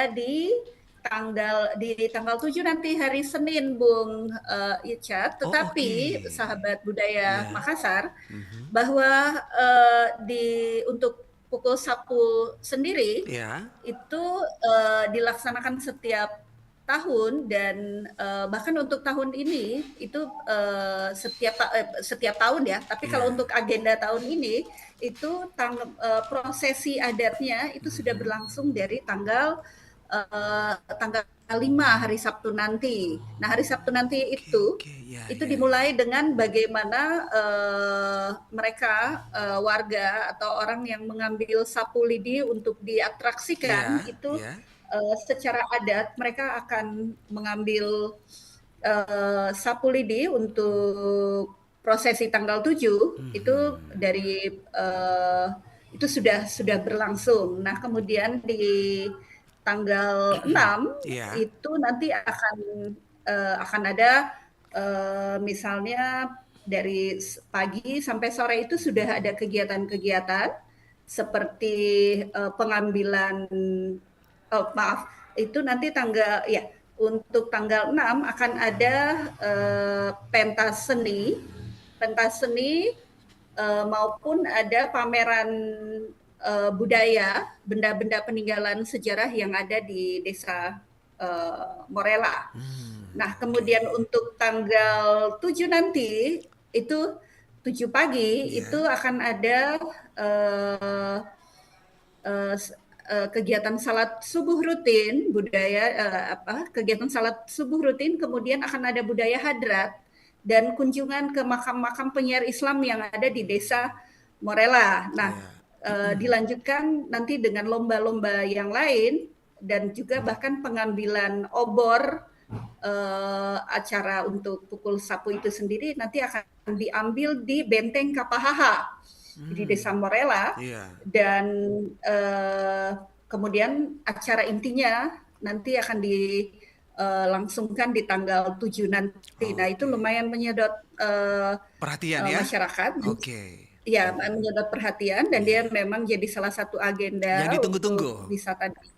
di tanggal 7 nanti hari Senin, Bung Ica. Oh, oke. Tetapi sahabat budaya Ya. Makassar, Mhm. bahwa untuk pukul sapu sendiri Ya. itu dilaksanakan setiap tahun, dan bahkan untuk tahun ini itu setiap tahun ya. Tapi kalau Ya. untuk agenda tahun ini itu prosesi adatnya itu sudah Mhm. berlangsung dari tanggal 5 hari Sabtu nanti. Nah, hari Sabtu nanti Oke, itu oke. Ya, itu ya, ya. dimulai dengan bagaimana mereka, warga atau orang yang mengambil sapu lidi untuk diatraksikan Ya, itu, ya. secara adat mereka akan mengambil sapu lidi untuk prosesi tanggal 7 itu Mhm. itu sudah berlangsung. Nah, kemudian di tanggal 6 Iya. itu nanti akan ada misalnya dari pagi sampai sore itu sudah ada kegiatan-kegiatan seperti pengambilan, oh maaf, itu nanti untuk tanggal 6 akan ada pentas seni maupun ada pameran budaya, benda-benda peninggalan sejarah yang ada di desa Morela. Nah, Oke. kemudian untuk tanggal 7 nanti itu 7 pagi itu Iya. akan ada eh, eh, kegiatan salat subuh rutin kegiatan salat subuh rutin, kemudian akan ada budaya hadrat dan kunjungan ke makam-makam penyair Islam yang ada di desa Morela. Nah, Iya. dilanjutkan nanti dengan lomba-lomba yang lain dan juga bahkan pengambilan obor. Acara untuk pukul sapu itu sendiri nanti akan diambil di Benteng Kapahaha di Desa Morela, Iya. dan kemudian acara intinya nanti akan dilangsungkan di tanggal 7 nanti. Nah, itu Oke. lumayan menyedot Perhatian ya? masyarakat, Oke. ya menyedot perhatian, dan dia Iya. memang jadi salah satu agenda Yang untuk ditunggu-tunggu. wisata di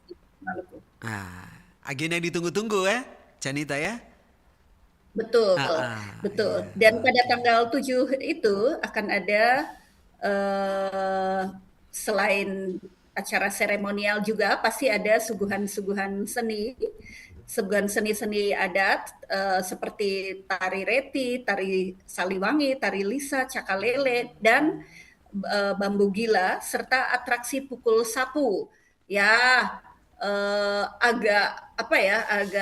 Maluku. Ah, agenda yang ditunggu-tunggu ya, Canita ya? Betul, Iya. betul. Dan pada Oke. tanggal 7 itu akan ada, eee, selain acara seremonial juga pasti ada suguhan seni-seni adat, seperti tari reti, tari saliwangi, tari lisa, cakalele, dan bambu gila, serta atraksi pukul sapu. Ya, agak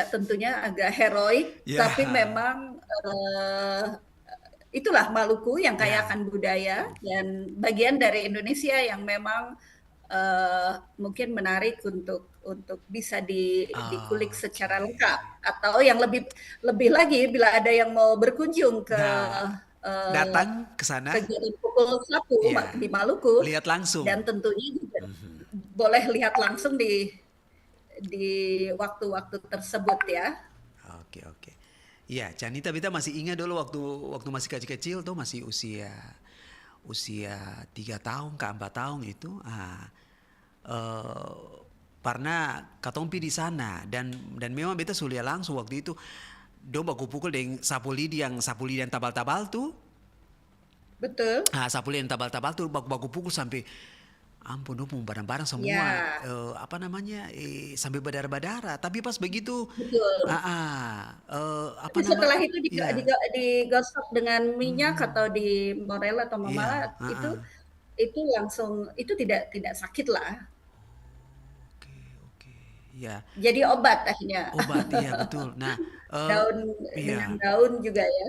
tentunya agak heroik, Ya. tapi memang itulah Maluku yang kaya Ya. akan budaya dan bagian dari Indonesia yang memang mungkin menarik untuk bisa dikulik secara Oke. lengkap, atau yang lebih lebih lagi bila ada yang mau berkunjung ke Nah, eh, datang ke sana, kegiatan pukul sapu ya, di Maluku, lihat langsung. dan tentunya juga boleh lihat langsung di waktu-waktu tersebut ya. Oke, oke. Iya, Canita Beta masih ingat dulu waktu waktu masih kecil-kecil tuh masih usia usia 3 tahun ke 4 tahun itu, eh, pernah katompi di sana dan memang beta sudah langsung waktu itu do baku pukul dengan sapu lidi yang tabal-tabal tuh. Betul. Sapu lidi yang tabal-tabal tuh baku baku pukul sampai ampun dong barang-barang semua Ya, apa namanya sampai berdarah-berdarah. Tapi pas begitu betul. apa Tapi nama setelah itu ya digosok dengan minyak atau mhm, di Morel atau iya Mamala, itu langsung, itu tidak tidak sakit lah. oke, oke, iya Jadi obat akhirnya. obat iya betul. Nah eh, Daun, dengan iya. daun juga ya.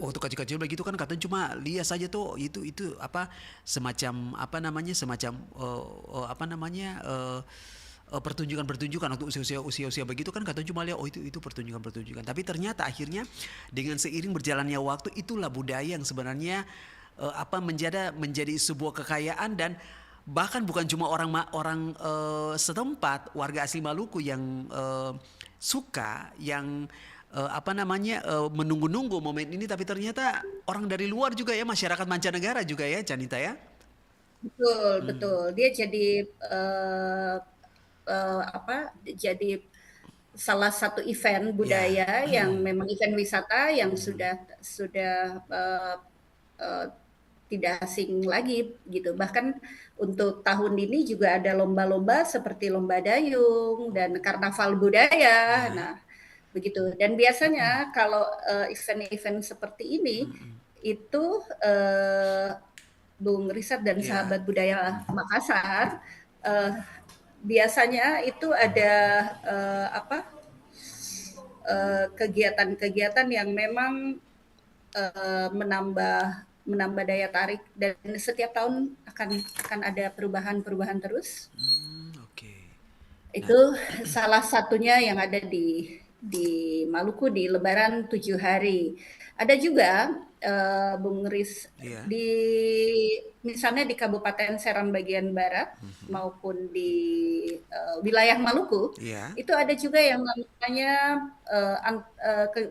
Waktu kecil-kecil begitu kan katanya cuma lihat saja tuh itu apa semacam apa namanya semacam apa namanya pertunjukan-pertunjukan waktu usia-usia begitu kan katanya cuma lihat oh itu pertunjukan-pertunjukan tapi ternyata akhirnya dengan seiring berjalannya waktu itulah budaya yang sebenarnya apa menjadi sebuah kekayaan dan bahkan bukan cuma orang setempat warga asli Maluku yang suka yang apa namanya menunggu-nunggu momen ini tapi ternyata orang dari luar juga ya masyarakat mancanegara juga ya Canita ya. Betul, betul. Dia jadi apa, jadi salah satu event Ya. budaya yang memang event wisata yang Mhm. sudah uh, tidak asing lagi gitu. Bahkan untuk tahun ini juga ada lomba-lomba seperti lomba dayung dan karnaval budaya. Ya. Nah, begitu. Dan biasanya kalau event-event seperti ini Mhm. itu Bung Risat dan Ya. sahabat budaya Makassar eh, biasanya itu ada apa kegiatan-kegiatan yang memang menambah daya tarik dan setiap tahun akan ada perubahan-perubahan terus. Oke. Nah, Itu salah satunya yang ada di Maluku di Lebaran 7 hari. Ada juga Bung Riz iya. di misalnya di Kabupaten Seram bagian barat Mhm. maupun di wilayah Maluku Iya. itu ada juga yang namanya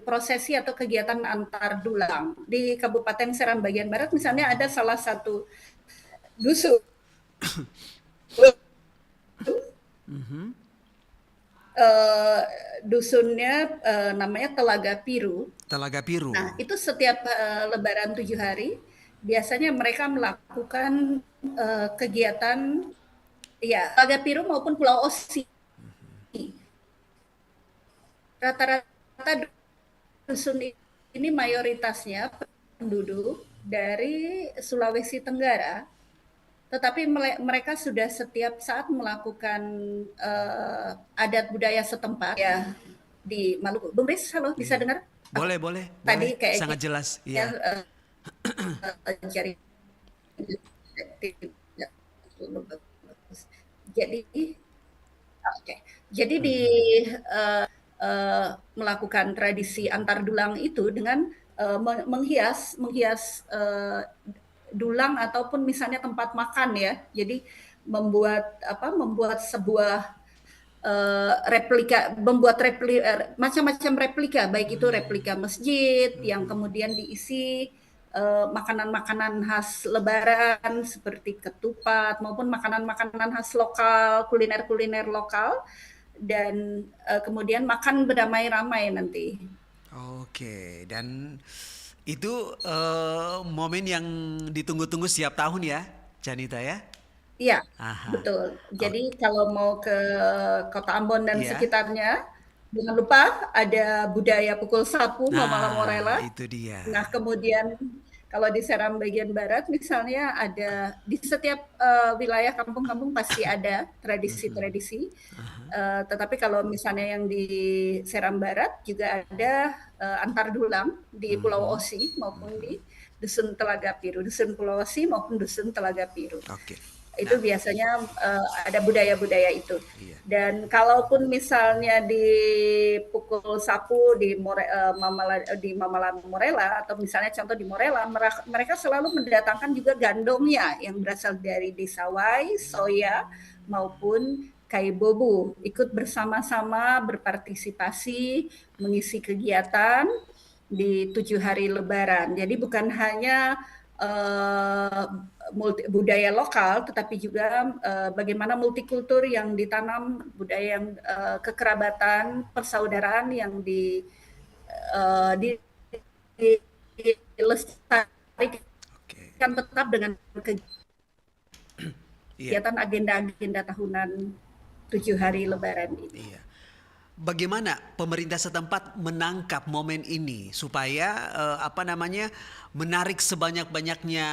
prosesi atau kegiatan antar dulang. Di Kabupaten Seram bagian barat misalnya ada salah satu dusun Mhm. eh, dusunnya namanya Telaga Piru. Telaga Biru. Nah, itu setiap Lebaran 7 hari, biasanya mereka melakukan kegiatan, ya, Telaga Piru maupun Pulau Osi. Rata-rata dusun ini mayoritasnya penduduk dari Sulawesi Tenggara, tetapi mereka sudah setiap saat melakukan adat budaya setempat ya di Maluku. Bung Riz, halo, bisa Iya. dengar? Aku Boleh, boleh, boleh. tadi Sangat kayaknya jelas. Iya. cari jadi oke. Okay. Jadi di Mhm. melakukan tradisi antar dulang itu dengan menghias menghias dulang ataupun misalnya tempat makan ya. Jadi membuat sebuah macam-macam replika, baik itu replika masjid yang Mhm. kemudian diisi makanan-makanan khas Lebaran seperti ketupat maupun makanan-makanan khas lokal, kuliner-kuliner lokal dan kemudian makan beramai-ramai nanti. Oke, dan itu momen yang ditunggu-tunggu setiap tahun ya, Janita ya? Iya, Aha. betul. Oh, Jadi kalau mau ke Kota Ambon dan iya. sekitarnya, jangan lupa ada budaya pukul sapu Mamalang Nah, Morela. itu dia. Nah, kemudian kalau di Seram bagian barat misalnya ada di setiap wilayah kampung-kampung pasti ada Mhm. tradisi-tradisi. Aha. Tetapi kalau misalnya yang di Seram Barat juga ada antar dulang di Pulau Mhm. Osi maupun di Mhm. Dusun Telaga Biru, Dusun Pulau Osi maupun Dusun Telaga Biru. Oke. Itu Nah, biasanya ada budaya-budaya itu. iya. Dan kalaupun misalnya di pukul sapu di Mamalan Morela atau misalnya contoh di Morela, mereka selalu mendatangkan juga gandongnya yang berasal dari desa Wai, Soya maupun Kaibobu, ikut bersama-sama berpartisipasi mengisi kegiatan di 7 hari Lebaran. Jadi bukan hanya uh, budaya lokal, tetapi juga bagaimana multikultur yang ditanam, budaya yang kekerabatan, persaudaraan yang dilestarikan Oke. tetap dengan Iya. kegiatan agenda-agenda tahunan 7 hari Lebaran ini. Iya. Bagaimana pemerintah setempat menangkap momen ini supaya apa namanya menarik sebanyak-banyaknya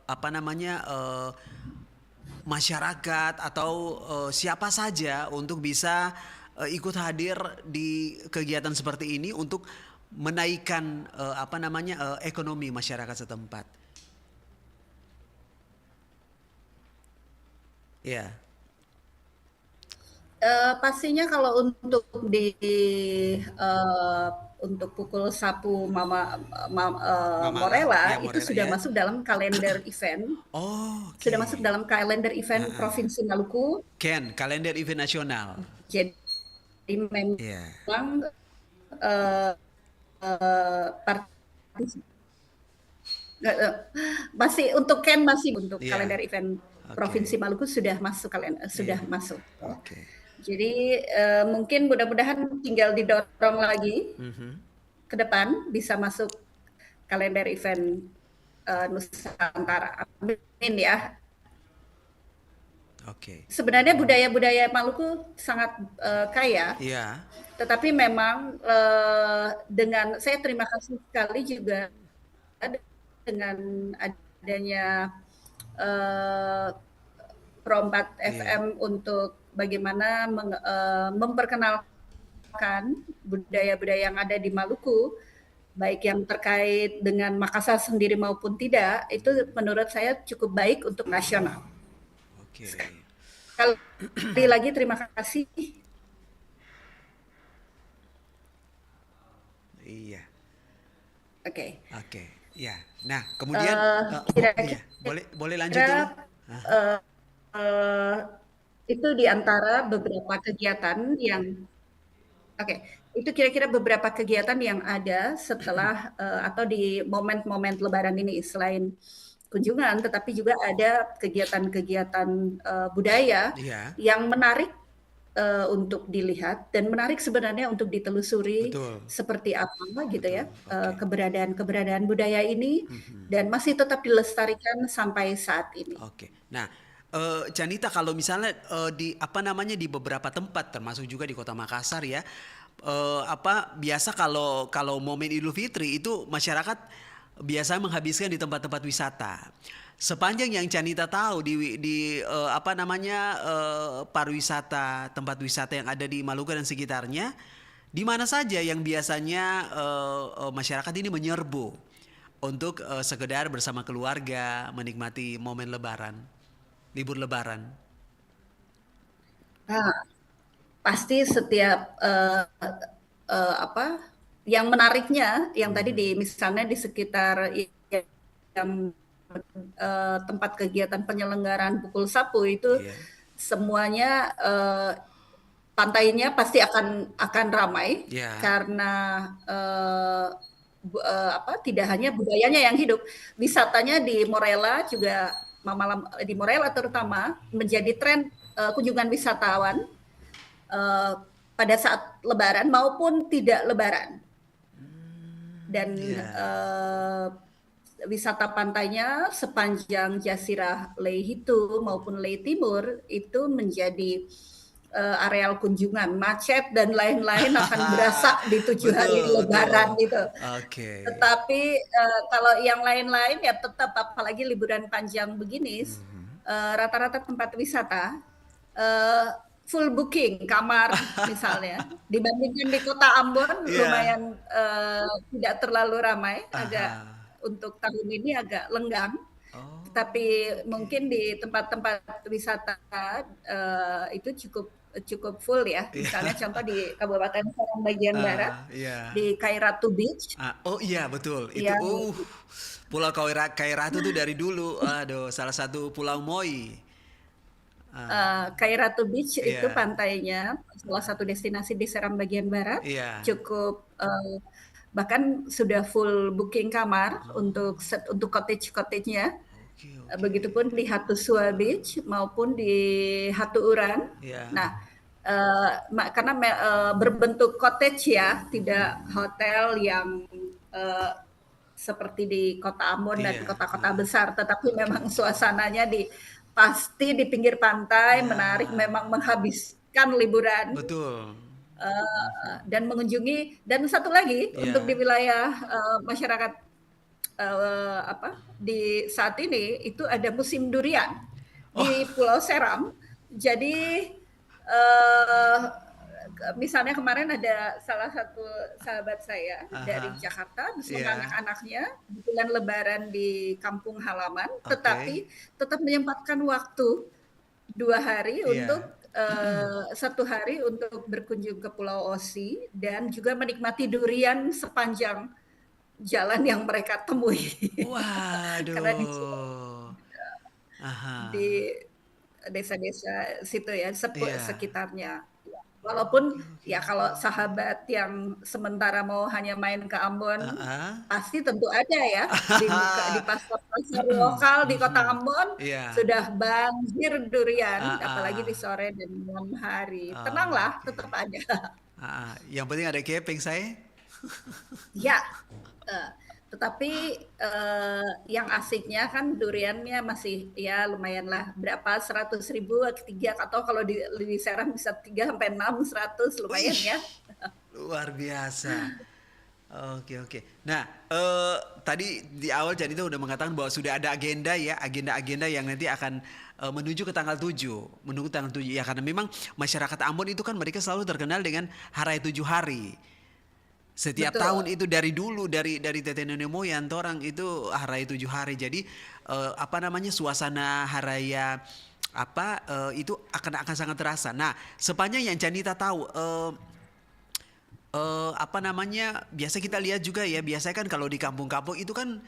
apa namanya masyarakat atau siapa saja untuk bisa ikut hadir di kegiatan seperti ini untuk menaikkan apa namanya ekonomi masyarakat setempat. Ya. Pastinya kalau untuk di uh, untuk pukul sapu Mamalang, ya Morela itu Morela sudah ya. masuk dalam kalender event, Oh, sudah masuk oke. dalam kalender event Heeh. Provinsi Maluku. Ken, kalender event nasional. Jadi Ya. memang uh, partis- masih untuk Ken masih untuk Iya. kalender event Oke. Provinsi Maluku sudah masuk Iya. sudah masuk. Oke. Jadi mungkin mudah-mudahan tinggal didorong lagi Mhm. ke depan bisa masuk kalender event Nusantara. Amin ya. Oke. Sebenarnya budaya-budaya Maluku sangat kaya, Iya. tetapi memang dengan saya terima kasih sekali juga dengan adanya eh, Pro 4 Iya. FM untuk bagaimana memperkenalkan budaya-budaya yang ada di Maluku, baik yang terkait dengan Makassar sendiri maupun tidak, itu menurut saya cukup baik untuk nasional. Oke. Sekali lagi terima kasih. Iya. Oke, okay. Oke. Ya. Nah, kemudian iya, Kira-kira boleh boleh lanjut dulu. Aha. uh, uh, itu di antara beberapa kegiatan yang oke, itu kira-kira beberapa kegiatan yang ada setelah atau di momen-momen Lebaran ini selain kunjungan, tetapi juga ada kegiatan-kegiatan budaya Iya, yang menarik untuk dilihat dan menarik sebenarnya untuk ditelusuri betul. seperti apa gitu Betul. ya Oke. keberadaan budaya ini dan masih tetap dilestarikan sampai saat ini. Oke. Nah, Janita kalau misalnya di apa namanya di beberapa tempat termasuk juga di Kota Makassar ya, apa biasa kalau kalau momen Idul Fitri itu masyarakat biasa menghabiskan di tempat-tempat wisata. Sepanjang yang Janita tahu di apa namanya pariwisata, tempat wisata yang ada di Maluku dan sekitarnya, di mana saja yang biasanya masyarakat ini menyerbu untuk sekedar bersama keluarga menikmati momen Lebaran, libur Lebaran. Nah, pasti setiap apa yang menariknya yang tadi di misalnya di sekitar yang tempat kegiatan penyelenggaraan pukul sapu itu Iya, semuanya pantainya pasti akan ramai ya, karena apa tidak hanya budayanya yang hidup, wisatanya di Morella juga malam di Morella terutama menjadi tren kunjungan wisatawan uh, pada saat Lebaran maupun tidak Lebaran dan ya, wisata pantainya sepanjang Jasirah Leihitu maupun Lei Timur itu menjadi areal kunjungan macet dan lain-lain akan berasa di 7 hari betul, Lebaran betul. gitu. Oke. Tetapi kalau yang lain-lain ya tetap apalagi liburan panjang begini rata-rata tempat wisata uh, full booking kamar misalnya dibandingkan di kota Ambon Iya. lumayan tidak terlalu ramai agak Aha. untuk tahun ini agak lenggang Oh, tapi oke. mungkin di tempat-tempat wisata itu cukup cukup full ya Iya. misalnya contoh di Kabupaten Serang bagian barat Iya. di Kairatu Beach Oh iya betul. Itu yang Pulau Kairatu tuh dari dulu, aduh salah satu pulau Moi. Ah, Kairatu Beach itu iya, pantainya salah satu destinasi di Seram bagian barat, iya. cukup, bahkan sudah full booking kamar untuk Oh, untuk cottage-cottage-nya, oke oke. begitupun di Hatusua Beach maupun di Hatu Uran. Iya. Nah, karena berbentuk cottage ya, tidak hotel yang, eee, seperti di Kota Ambon dan Iya, kota-kota heeh. besar, tetapi memang suasananya pasti di pinggir pantai, Iya, menarik, memang menghabiskan liburan betul. dan mengunjungi. Dan satu lagi untuk di Iya. wilayah masyarakat apa di saat ini itu ada musim durian Oh, di Pulau Seram. Jadi uh, misalnya kemarin ada salah satu sahabat saya dari aha. Jakarta bersama Iya, anak-anaknya kebetulan Lebaran di kampung halaman, oke. tetapi tetap menyempatkan waktu 2 hari untuk Iya. 1 hari untuk berkunjung ke Pulau Osi dan juga menikmati durian sepanjang jalan yang mereka temui. Karena Waduh. Aha. di desa-desa situ ya, Iya. sekitarnya. Walaupun Oke, oke, ya oke. kalau sahabat yang sementara mau hanya main ke Ambon, Heeh. pasti tentu ada ya di pasar-pasar lokal di Kota Mhm. Ambon Iya. sudah banjir durian, apalagi Heeh. di sore dan malam hari. Tenanglah, Oke. tetap ada. Heeh. Yang penting ada keping saya. Ya, eee, tetapi, yang asiknya kan duriannya masih ya lumayanlah berapa, 100.000 3 atau kalau di Serang bisa 3 sampai 6, 100 lumayan Wih, ya. luar biasa. Oke, oke. Nah, tadi di awal Janita udah mengatakan bahwa sudah ada agenda ya, agenda-agenda yang nanti akan menuju ke tanggal 7, menuju tanggal 7 ya, karena memang masyarakat Ambon itu kan mereka selalu terkenal dengan hari 7 hari. Setiap tahun Betul. itu dari dulu, dari tete nenek moyang orang itu hari 7 hari. Jadi apa namanya, suasana haraya apa itu akan sangat terasa. Nah, sepanjang yang Janita tahu, apa namanya, biasa kita lihat juga ya, biasanya kan kalau di kampung-kampung itu kan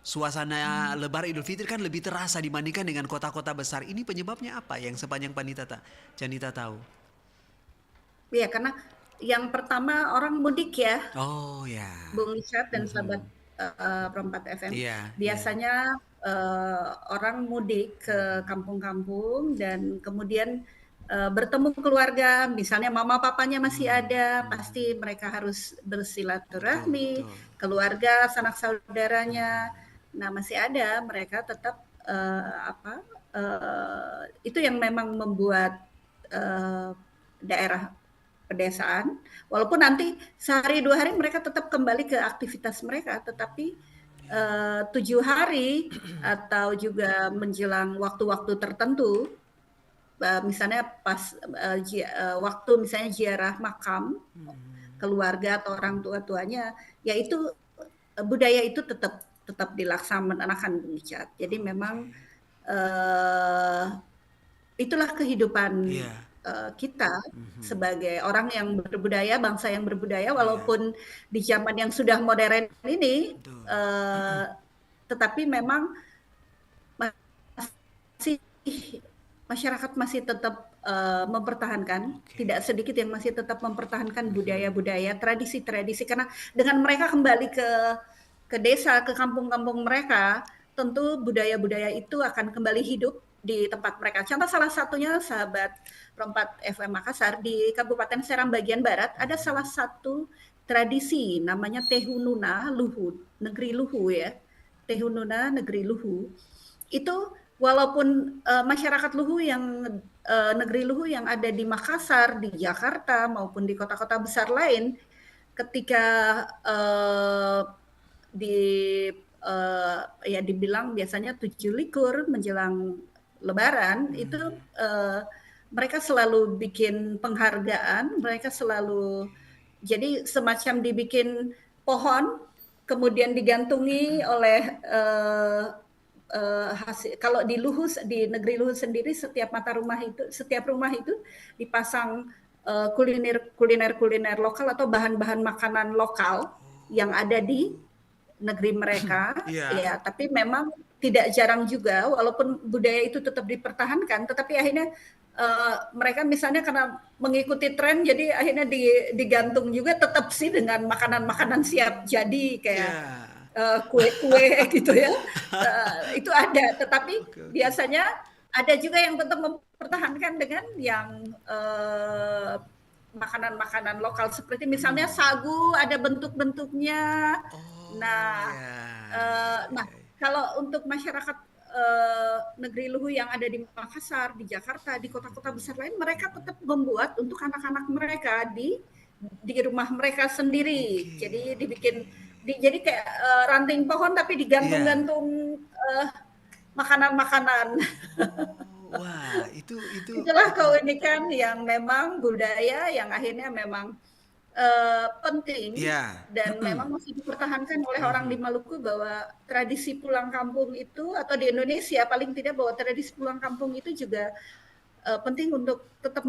suasana Lebaran Idul Fitri kan lebih terasa dibandingkan dengan kota-kota besar. Ini penyebabnya apa yang sepanjang Janita tahu? Iya, karena yang pertama orang mudik ya, Oh ya. Bung Richard dan sahabat, Mhm. Perempat FM. Iya, iya. Biasanya, orang mudik ke kampung-kampung dan kemudian, bertemu keluarga, misalnya mama papanya masih Hmm, ada, hmm. pasti mereka harus Betul, bersilaturahmi, betul. keluarga, sanak saudaranya. Mhm. Nah, masih ada, mereka tetap, apa, itu yang memang membuat, eee, daerah pedesaan, walaupun nanti sehari 2 hari mereka tetap kembali ke aktivitas mereka, tetapi, Ya. 7 hari atau juga menjelang waktu-waktu tertentu, misalnya pas, waktu misalnya ziarah makam Hmm. keluarga atau orang tua-tuanya, ya itu, budaya itu tetap tetap dilaksanakan Bung Icat. Jadi memang, Oke. eee itulah kehidupan, Iya. kita Mhm. sebagai orang yang berbudaya, bangsa yang berbudaya, Iya, walaupun di zaman yang sudah modern ini, betul. tetapi memang masih masyarakat masih tetap, mempertahankan, Oke. tidak sedikit yang masih tetap mempertahankan Mhm. budaya-budaya, tradisi-tradisi, karena dengan mereka kembali ke desa, ke kampung-kampung mereka, tentu budaya-budaya itu akan kembali hidup di tempat mereka. Contoh salah satunya sahabat Rompat FM Makassar di Kabupaten Serang bagian barat ada Mhm. salah satu tradisi namanya Tehununa Luhu, negeri Luhu ya. Tehununa negeri Luhu. Itu walaupun masyarakat Luhu yang negeri Luhu yang ada di Makassar, di Jakarta maupun di kota-kota besar lain ketika di ya dibilang biasanya 7 likur menjelang Lebaran itu Mhm. mereka selalu bikin penghargaan, mereka selalu jadi semacam dibikin pohon kemudian digantungi oleh hasil kalau di Luhus di negeri Luhus sendiri setiap rumah itu dipasang kuliner lokal atau bahan-bahan makanan lokal yang ada di Oh. negeri mereka, Iya. ya tapi memang tidak jarang juga walaupun budaya itu tetap dipertahankan, tetapi akhirnya mereka misalnya karena mengikuti tren jadi akhirnya digantung juga tetap sih dengan makanan-makanan siap jadi kayak Iya. kue-kue gitu ya. Itu ada, tetapi Oke, oke. biasanya ada juga yang tetap mempertahankan dengan yang makanan-makanan lokal seperti misalnya Hmm. sagu ada bentuk-bentuknya. Oh, Nah, ya. Ya, nah ya. kalau untuk masyarakat negeri Luhu yang ada di Makassar, di Jakarta, di kota-kota Mhm. besar lain, mereka Mhm. tetap membuat untuk anak-anak mereka di rumah mereka sendiri. Oke, Jadi oke. dibikin jadi kayak ranting pohon tapi Iya. digantung-gantung makanan-makanan. Oh, wah, Itulah itu keunikan yang memang budaya yang akhirnya memang penting iya. dan memang masih dipertahankan oleh orang di Mhm. Maluku bahwa tradisi pulang kampung itu atau di Indonesia paling tidak bahwa tradisi pulang kampung itu juga penting untuk tetap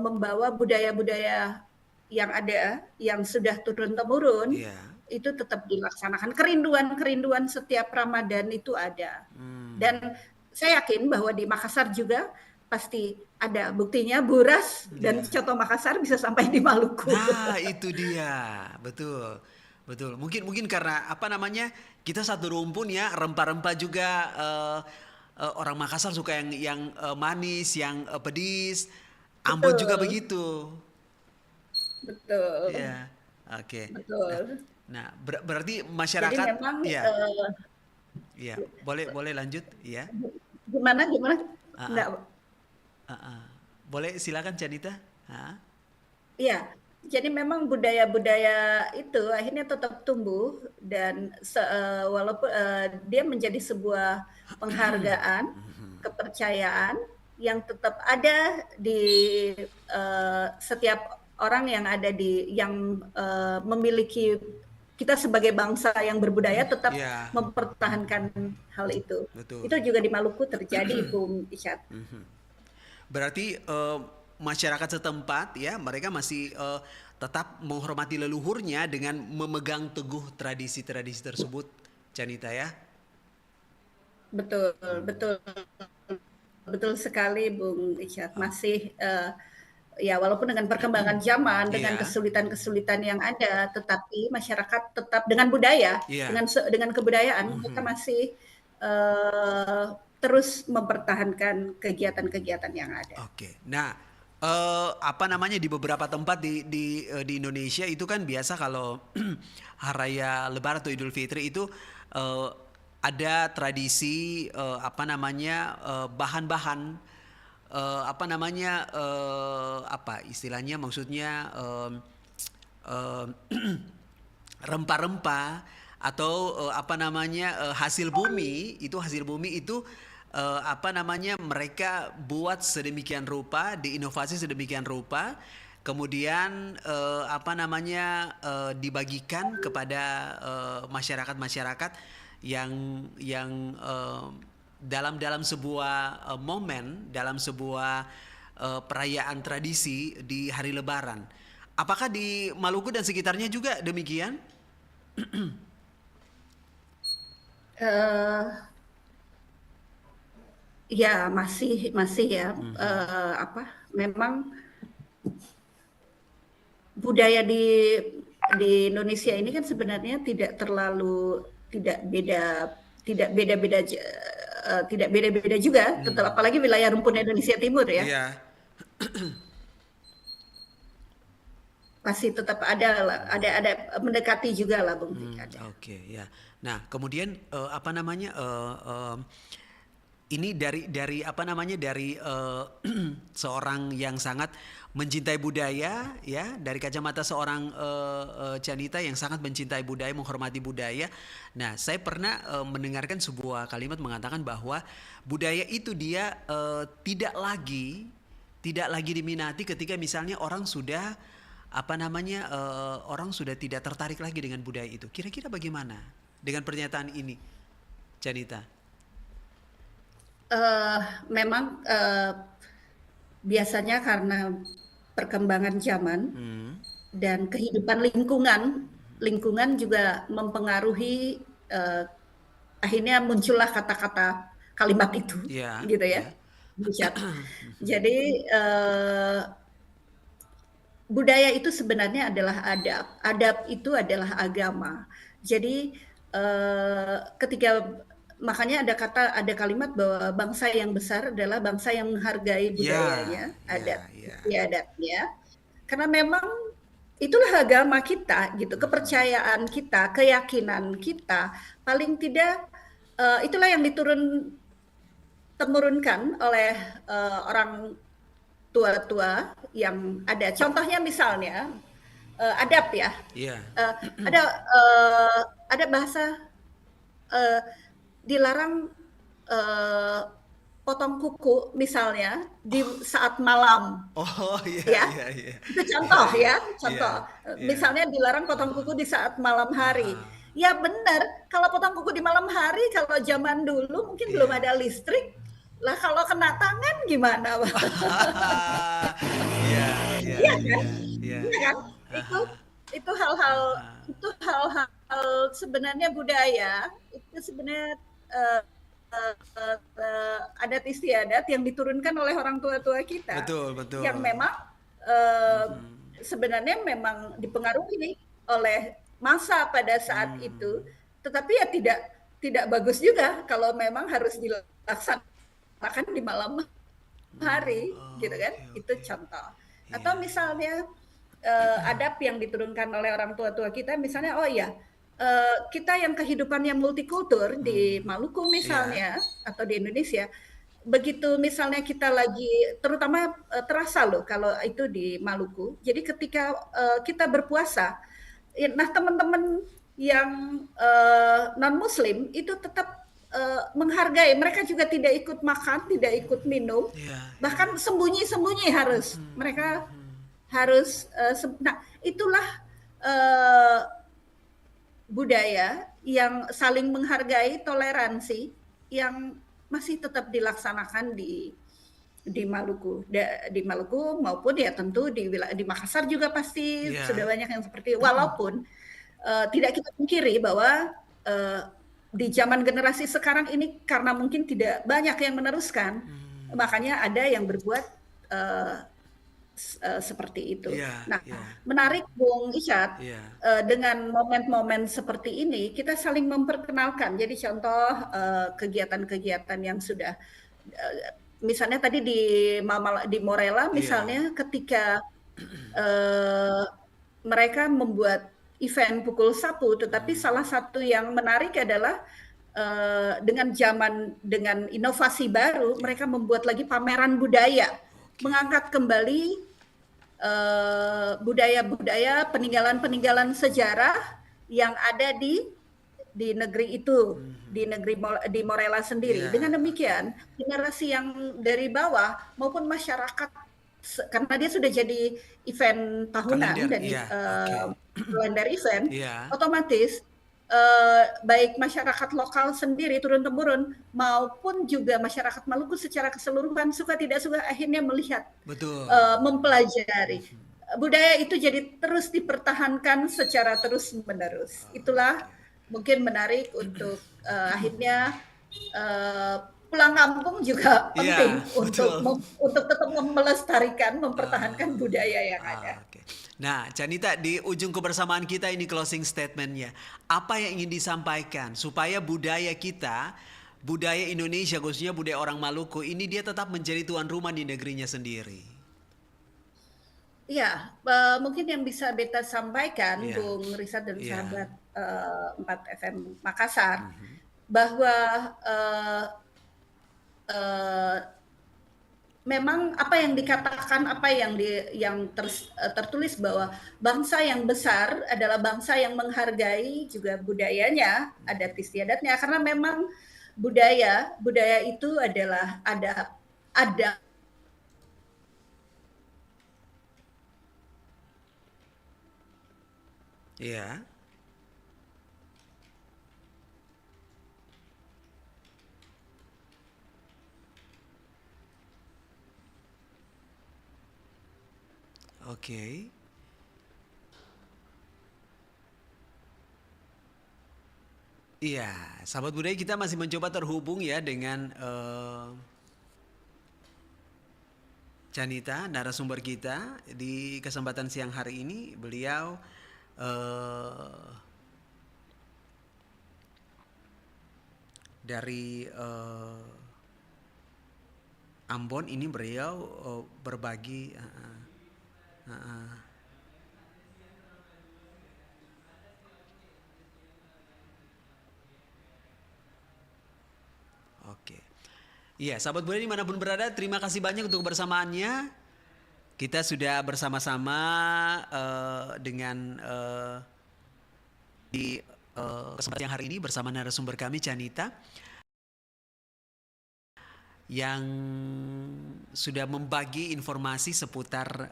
membawa budaya-budaya yang ada yang sudah turun temurun Iya. itu tetap dilaksanakan. Kerinduan-kerinduan setiap Ramadan itu ada. Hmm. Dan saya yakin bahwa di Makassar juga pasti ada buktinya. Buras dan Ya. coto Makassar bisa sampai di Maluku. Nah, itu dia. Betul. Betul. Mungkin mungkin karena apa namanya? Kita satu rumpun ya, rempah-rempah juga orang Makassar suka yang manis, yang pedis. Ambon juga Betul, begitu. betul, Iya. Oke. Nah, betul. nah berarti Jadi masyarakat memang iya, iya. Boleh boleh lanjut, iya. gimana gimana Ah, ah, nggak. ah, ah. Boleh silakan Janita. Ah, Iya, jadi memang budaya-budaya itu akhirnya tetap tumbuh dan walaupun dia menjadi sebuah penghargaan, kepercayaan yang tetap ada di setiap orang yang ada di yang memiliki kita sebagai bangsa yang berbudaya tetap iya, mempertahankan hal itu. betul. Itu juga di Maluku terjadi, Bung Isyad. Berarti masyarakat setempat ya mereka masih tetap menghormati leluhurnya dengan memegang teguh tradisi-tradisi tersebut, Janita ya. Betul, betul. Betul sekali Bung Isyad. Masih ya walaupun dengan perkembangan zaman, dengan Iya, kesulitan-kesulitan yang ada, tetapi masyarakat tetap dengan budaya, iya. dengan kebudayaan mereka masih terus mempertahankan kegiatan-kegiatan yang ada. Oke. Nah, apa namanya di beberapa tempat di Indonesia itu kan biasa kalau hari raya Lebaran atau Idul Fitri itu eh, ada tradisi apa namanya bahan-bahan apa namanya apa istilahnya maksudnya eh, rempah-rempah atau apa namanya hasil bumi itu apa namanya mereka buat sedemikian rupa diinovasi sedemikian rupa kemudian apa namanya dibagikan kepada masyarakat-masyarakat yang dalam dalam sebuah momen dalam sebuah perayaan tradisi di hari Lebaran. Apakah di Maluku dan sekitarnya juga demikian? Eh, ya masih masih ya apa? Memang budaya di Indonesia ini kan sebenarnya tidak tidak beda-beda tidak beda-beda juga, tetap apalagi wilayah rumpun Indonesia Timur ya, Iya. masih tetap ada mendekati juga lah Bung ada. Oke, ya. Nah, kemudian apa namanya ini dari apa namanya dari seorang yang sangat mencintai budaya ya dari kacamata seorang Canita yang sangat mencintai budaya menghormati budaya. Nah saya pernah mendengarkan sebuah kalimat mengatakan bahwa budaya itu dia tidak lagi diminati ketika misalnya orang sudah apa namanya orang sudah tidak tertarik lagi dengan budaya itu. Kira-kira bagaimana dengan pernyataan ini, Canita? Eh, memang biasanya karena perkembangan zaman dan kehidupan lingkungan, lingkungan juga mempengaruhi eh, akhirnya muncullah kata-kata kalimat itu, Ya, gitu ya, ya. Richard. Jadi budaya itu sebenarnya adalah adab, adab itu adalah agama. Jadi ketika makanya ada kalimat bahwa bangsa yang besar adalah bangsa yang menghargai Ya, budayanya, adat ya, ya. istiadatnya. Karena memang itulah agama kita gitu, kepercayaan kita, keyakinan kita. Paling tidak itulah yang temurunkan oleh orang tua-tua yang ada. Contohnya misalnya adab ya. Iya. Uh, ada uh, ada bahasa uh, dilarang uh, potong kuku misalnya di saat malam Oh, iya, ya. iya, iya. Itu Iya, contoh iya. ya, Iya, contoh. iya. Misalnya dilarang potong kuku di saat malam hari. Ah, Ya benar, kalau potong kuku di malam hari, kalau zaman dulu mungkin belum iya. ada listrik, lah kalau kena tangan gimana? Iya, iya, Iya kan? iya, iya. Iya kan? Itu itu hal-hal itu hal-hal sebenarnya budaya itu sebenarnya adat istiadat yang diturunkan oleh orang tua-tua kita, Betul, yang betul. memang uh, Mhm. sebenarnya memang dipengaruhi oleh masa pada saat itu, Hmm. tetapi ya tidak bagus juga kalau memang harus dilaksanakan di malam hari, gitu kan? Oke, Itu oke. contoh. Atau Iya. misalnya adab yang diturunkan oleh orang tua-tua kita, misalnya, oh ya, kita yang kehidupannya multikultur di Hmm. Maluku Iya. misalnya atau di Indonesia, begitu misalnya kita lagi, terutama terasa loh kalau itu di Maluku. Jadi ketika kita berpuasa, nah teman-teman yang non Muslim itu tetap menghargai. Mereka juga tidak ikut makan, tidak ikut minum, Iya, iya. bahkan sembunyi-sembunyi harus. Mhm, Mereka mhm. harus nah itulah uh, budaya yang saling menghargai, toleransi yang masih tetap dilaksanakan di Maluku, di Maluku maupun ya tentu di Makassar juga pasti sudah Iya. banyak yang seperti, walaupun tidak kita pungkiri bahwa uh, di zaman generasi sekarang ini karena mungkin tidak banyak yang meneruskan, Hmm. makanya ada yang berbuat uh, seperti itu. Iya, Nah, iya, menarik Bung Isyad, iya. dengan momen-momen seperti ini kita saling memperkenalkan. Jadi contoh kegiatan-kegiatan yang sudah misalnya tadi di Morella Iya. misalnya ketika eh, mereka membuat event pukul 1, tetapi Hmm. salah satu yang menarik adalah dengan inovasi baru Iya. mereka membuat lagi pameran budaya, Oke. mengangkat kembali budaya-budaya peninggalan-peninggalan sejarah yang ada di negeri itu, Mhm. di Morella sendiri. Iya, Dengan oke. demikian, generasi yang dari bawah maupun masyarakat, karena dia sudah jadi event tahunan Kalender, dan iya, oke. kalender event, Iya. otomatis baik masyarakat lokal sendiri turun temurun maupun juga masyarakat Maluku secara keseluruhan, suka tidak suka akhirnya melihat, Betul. mempelajari Mhm. budaya itu, jadi terus dipertahankan secara terus menerus. Itulah Oke. mungkin menarik untuk akhirnya pulang kampung juga Iya, penting untuk betul. untuk tetap melestarikan, Oh, mempertahankan budaya yang ada. oke. Nah, Canita, di ujung kebersamaan kita ini closing statementnya, apa yang ingin disampaikan supaya budaya kita, budaya Indonesia khususnya budaya orang Maluku ini dia tetap menjadi tuan rumah di negerinya sendiri? Iya, mungkin yang bisa beta sampaikan, Iya, Bung Risat dan iya. sahabat 4 FM Makassar, Mhm. bahwa eh, eh, memang apa yang dikatakan, apa yang tertulis bahwa bangsa yang besar adalah bangsa yang menghargai juga budayanya, adat istiadatnya, karena memang budaya budaya itu adalah ada Iya. Oke. Iya, sahabat budaya kita masih mencoba terhubung ya dengan Canita, narasumber kita di kesempatan siang hari ini. Beliau eh, dari Ambon ini beliau berbagi. Oke. Iya, sahabat budaya dimanapun berada, terima kasih banyak untuk kebersamaannya. Kita sudah bersama-sama dengan di kesempatan yang hari ini bersama narasumber kami Canita yang sudah membagi informasi seputar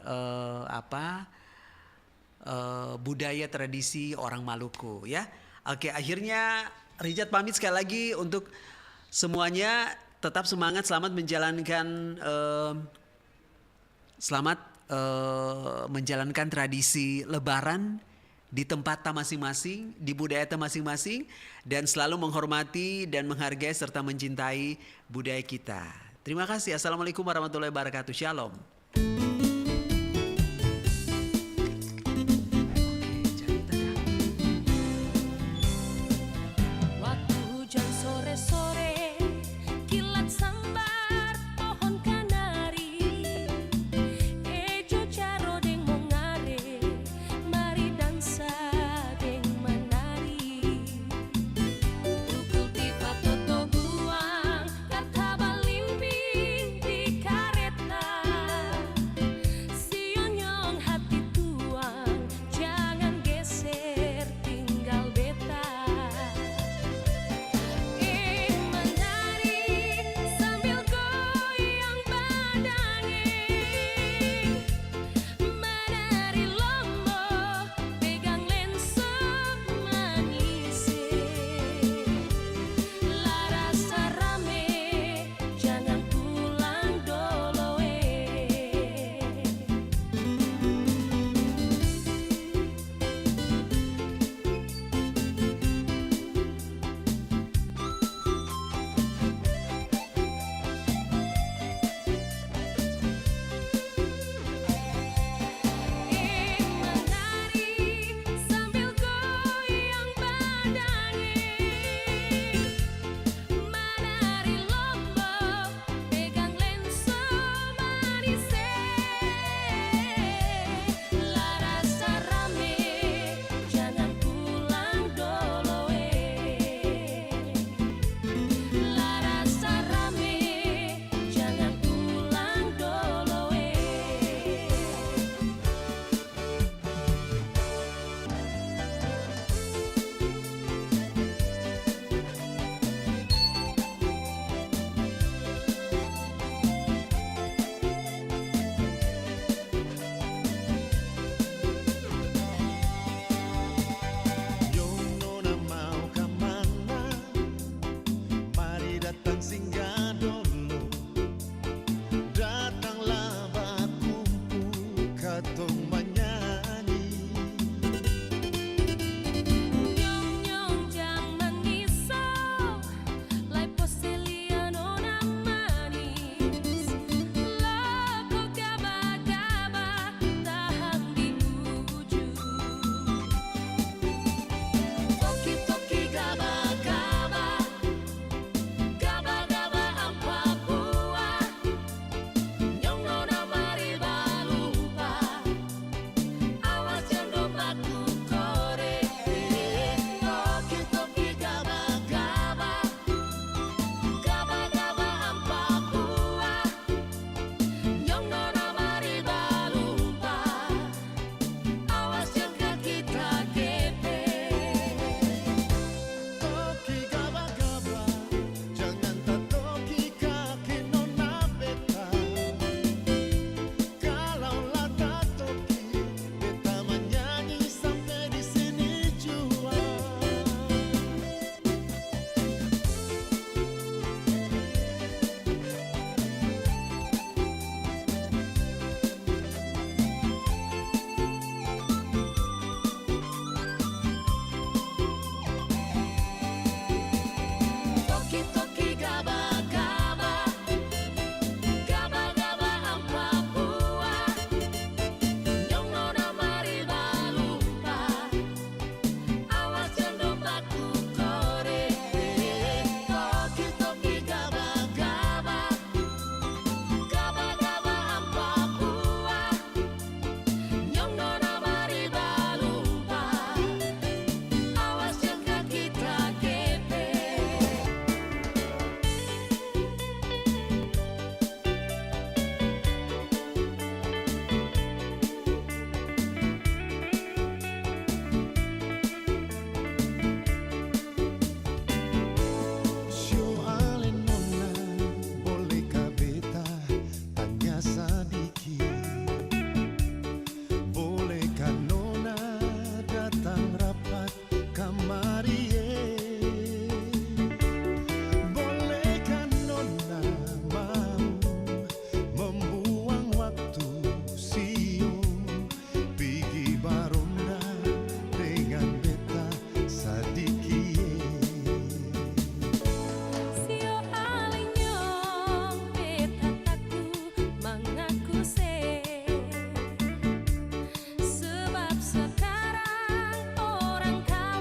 budaya tradisi orang Maluku ya. Oke, akhirnya Richard pamit sekali lagi untuk semuanya, tetap semangat, selamat menjalankan selamat menjalankan tradisi Lebaran di tempat masing-masing, di budaya masing-masing, dan selalu menghormati dan menghargai serta mencintai budaya kita. Terima kasih. Assalamualaikum warahmatullahi wabarakatuh. Shalom.